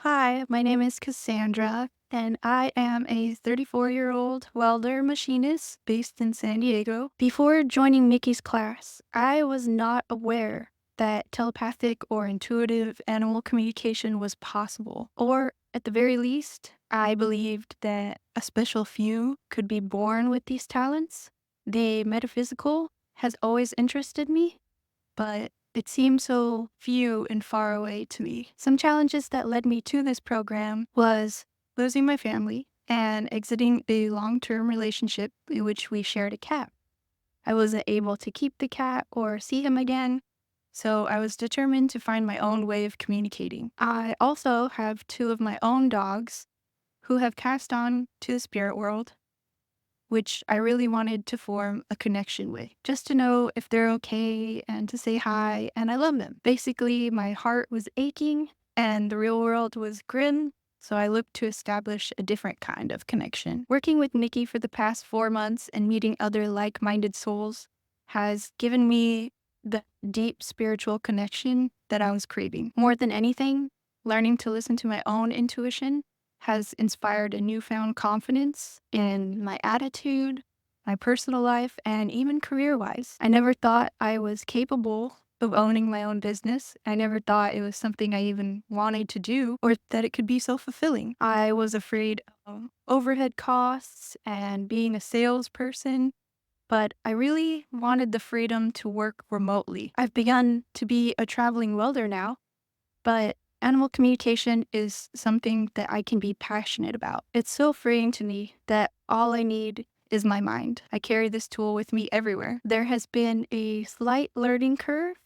Hi, my name is Cassandra, and I am a 34-year-old welder machinist based in San Diego. Before joining Nikki's class, I was not aware that telepathic or intuitive animal communication was possible. Or, at the very least, I believed that a special few could be born with these talents. The metaphysical has always interested me, but it seemed so few and far away to me. Some challenges that led me to this program was losing my family and exiting a long-term relationship in which we shared a cat. I wasn't able to keep the cat or see him again, so I was determined to find my own way of communicating. I also have two of my own dogs who have passed on to the spirit world, which I really wanted to form a connection with, just to know if they're okay and to say hi, and I love them. Basically, my heart was aching and the real world was grim, so I looked to establish a different kind of connection. Working with Nikki for the past 4 months and meeting other like-minded souls has given me the deep spiritual connection that I was craving. More than anything, learning to listen to my own intuition has inspired a newfound confidence in my attitude, my personal life, and even career wise. I never thought I was capable of owning my own business. I never thought it was something I even wanted to do or that it could be so fulfilling. I was afraid of overhead costs and being a salesperson, but I really wanted the freedom to work remotely. I've begun to be a traveling welder now, but animal communication is something that I can be passionate about. It's so freeing to me that all I need is my mind. I carry this tool with me everywhere. There has been a slight learning curve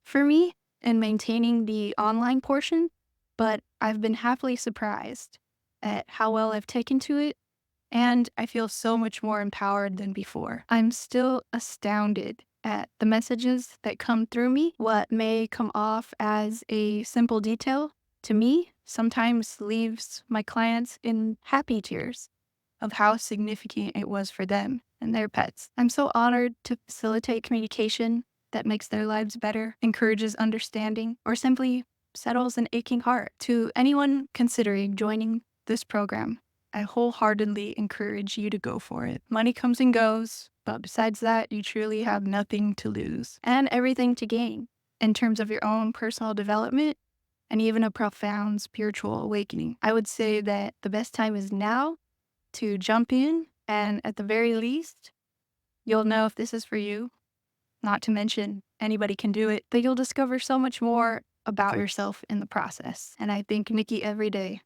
for me in maintaining the online portion, but I've been happily surprised at how well I've taken to it, and I feel so much more empowered than before. I'm still astounded at the messages that come through me. What may come off as a simple detail to me sometimes leaves my clients in happy tears of how significant it was for them and their pets. I'm so honored to facilitate communication that makes their lives better, encourages understanding, or simply settles an aching heart. To anyone considering joining this program, I wholeheartedly encourage you to go for it. Money comes and goes, but besides that, you truly have nothing to lose and everything to gain in terms of your own personal development and even a profound spiritual awakening. I would say that the best time is now to jump in, and at the very least, you'll know if this is for you. Not to mention, anybody can do it, but you'll discover so much more about yourself in the process. And I thank Nikki every day